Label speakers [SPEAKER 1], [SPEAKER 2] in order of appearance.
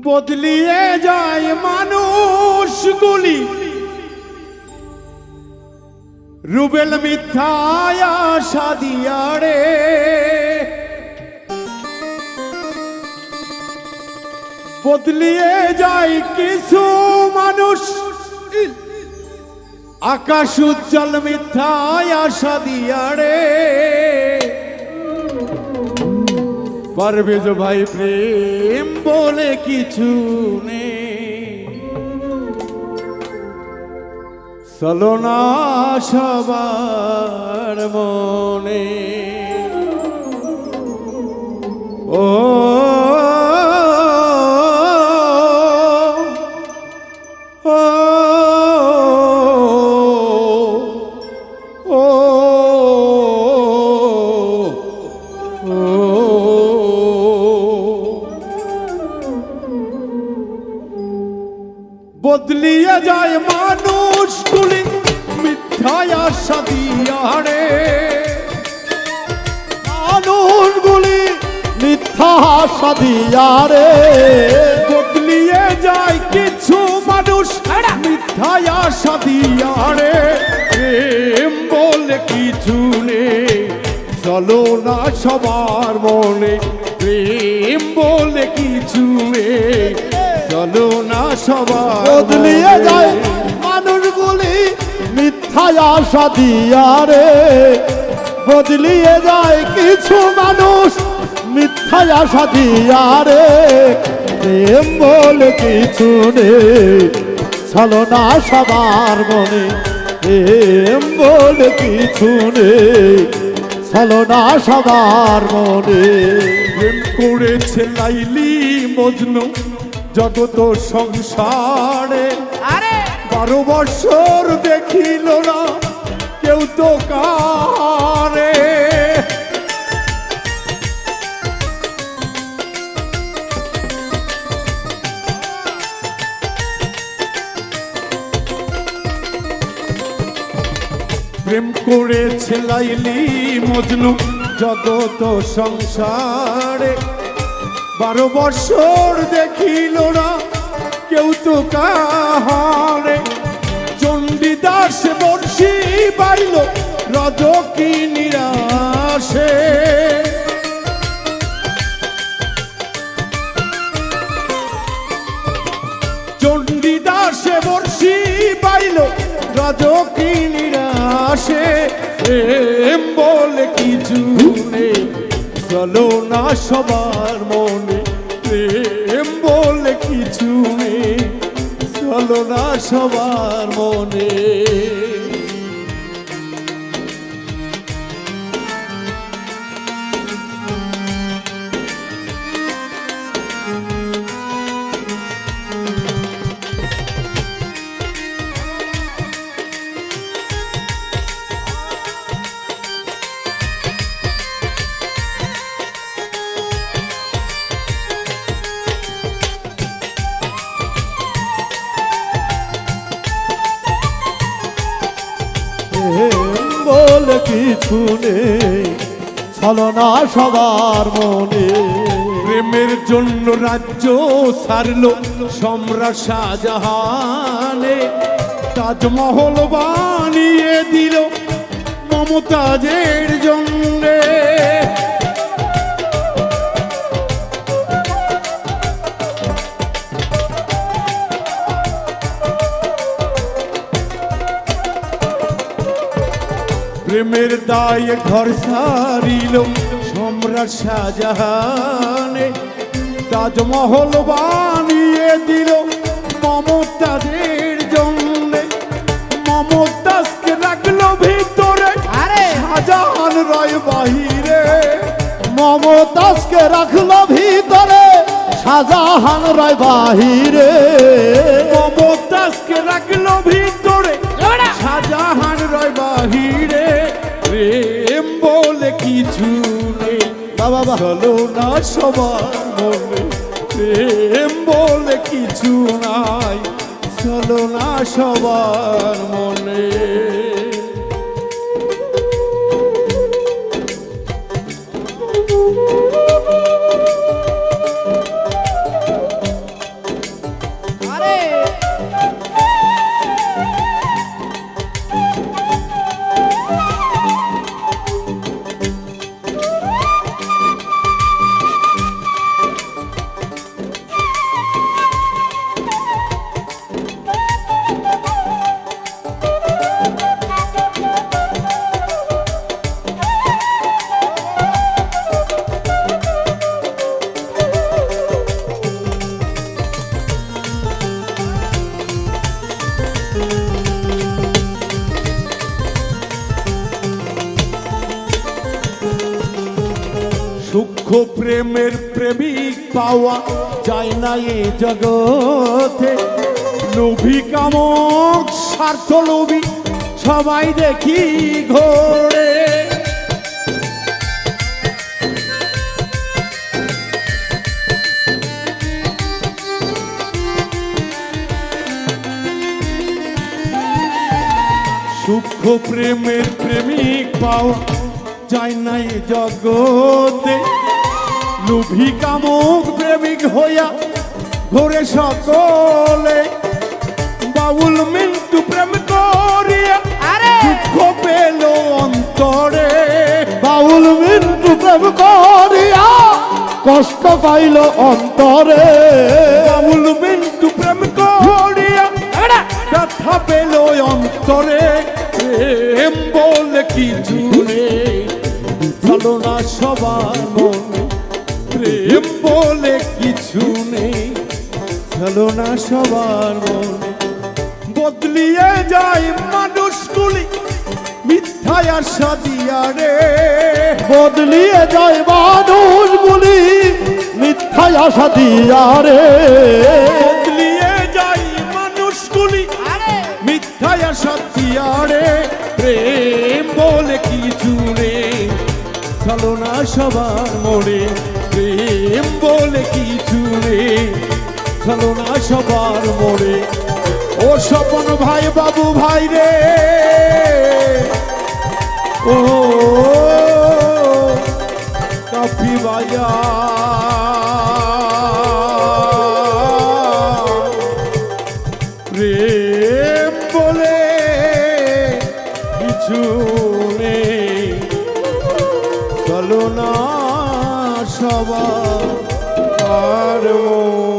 [SPEAKER 1] বদলিয়ে যায় মানুষগুলি, রুবেল মিথ্যায় আশা দিয়া রে। বদলিয়ে যায় কিছু মানুষ, আকাশ উজ্জ্বল মিথ্যায় আশা দিয়া রে। পারভেজ ভাই প্রেম বলে কিছু নেই, চলো না সবার মনে। ও বদলিয়ে যায় মানুষগুলি মিথ্যায় আশা দিয়া রে।
[SPEAKER 2] মানুষগুলি মিথ্যা আশা দিয়া রে।
[SPEAKER 1] বদলিয়ে যায় কিছু মানুষ মিথ্যায় আশা দিয়া রে। প্রেম বলে কিছু নেই, চলো না সবার মনে। প্রেম বলে কিছু নেই, চলো না সবার।
[SPEAKER 2] বদলিয়ে যায় মানুষগুলি মিথ্যা আশা দিয়া রে। বদলিয়ে যায় কিছু মানুষ মিথ্যা আশা দিয়া রে। প্রেম বলে কিছু নেই, চলো না সবার মনে। প্রেম বলে কিছু নেই, চলো না সবার মনে।
[SPEAKER 1] প্রেম করেছে লাইলি মজনু জগত সংসারে, 12 বছর দেখিল না কেউ তো কারে। প্রেম করেছে লাইলি মজনু জগত সংসারে, 12 বছর দেখিল না কেউ তো কাহারে। চণ্ডীদাস বর্ষি বাইল রজকি নিরাশে। চণ্ডীদাস বর্ষি বাইল রজকি নিরাশে। প্রেম বলে কিছু নেই, চলো না সবার মনে। প্রেম বলে কিছু নেই, চলো না সবার মনে।
[SPEAKER 2] বলে কিছু নেই, চলো না সবার মনে।
[SPEAKER 1] প্রেমের জন্য রাজ্য ছাড়লো সম্রাট শাহজাহানে। তাজমহল বানিয়ে দিল মমতাজের জন্যে। প্রেমের দায়ে ঘর সারিল সম্রাট শাহজাহানে। তাজমহল বানিয়ে দিল মমতাজের জন্যে। মমতাজকে রাখলো ভিতরে, শাহজাহান রয় বাহিরে।
[SPEAKER 2] মমতাজকে রাখলো ভিতরে, শাহজাহান রায় বাহিরে।
[SPEAKER 1] মমতাজকে রাখলো ভিতরে, শাহজাহান রয় বাহিরে। প্রেম বলে কিছু নেই,
[SPEAKER 2] বাবা
[SPEAKER 1] চলো না সবার মনে। প্রেম বলে কিছু নাই, চলো না সবার মনে। সূক্ষ্ম প্রেমের প্রেমিক পাওয়া যায় না এ জগতে। লোভী কামক স্বার্থ লোভী সবাই দেখি ঘোরে। সূক্ষ্ম প্রেমের প্রেমিক পাওয়া যায় না এ জগতে। লোভী কামক প্রেমিক হইয়া ঘোরে সকলে। বাউল মিন্টু প্রেম করিয়া দুঃখ পেল অন্তরে।
[SPEAKER 2] বাউল মিন্টু প্রেম করিয়া কষ্ট পাইল অন্তরে।
[SPEAKER 1] বাউল মিন্টু প্রেম করিয়া ব্যথা পেল অন্তরে। প্রেম বলে কিছু নেই চলো না সবার মনে। প্রেম বলে কিছু নেই চলো না সবার মনে। বদলিয়ে যায় মানুষগুলি মিথ্যায় আশা দিয়া রে।
[SPEAKER 2] বদলিয়ে যায় মানুষগুলি মিথ্যায় আশা দিয়া রে।
[SPEAKER 1] বদলিয়ে যায় মানুষগুলি মিথ্যায় আশা দিয়া রে। প্রেম বলে কিছু নেই চলো না সবার মনে। প্রেম বলে কিছু নেই চলো না সবার মনে। ও স্বপন ভাই বাবু ভাই রে, ও কাফি বাজার। প্রেম বলে কিছু নেই চলো না সবার মনে।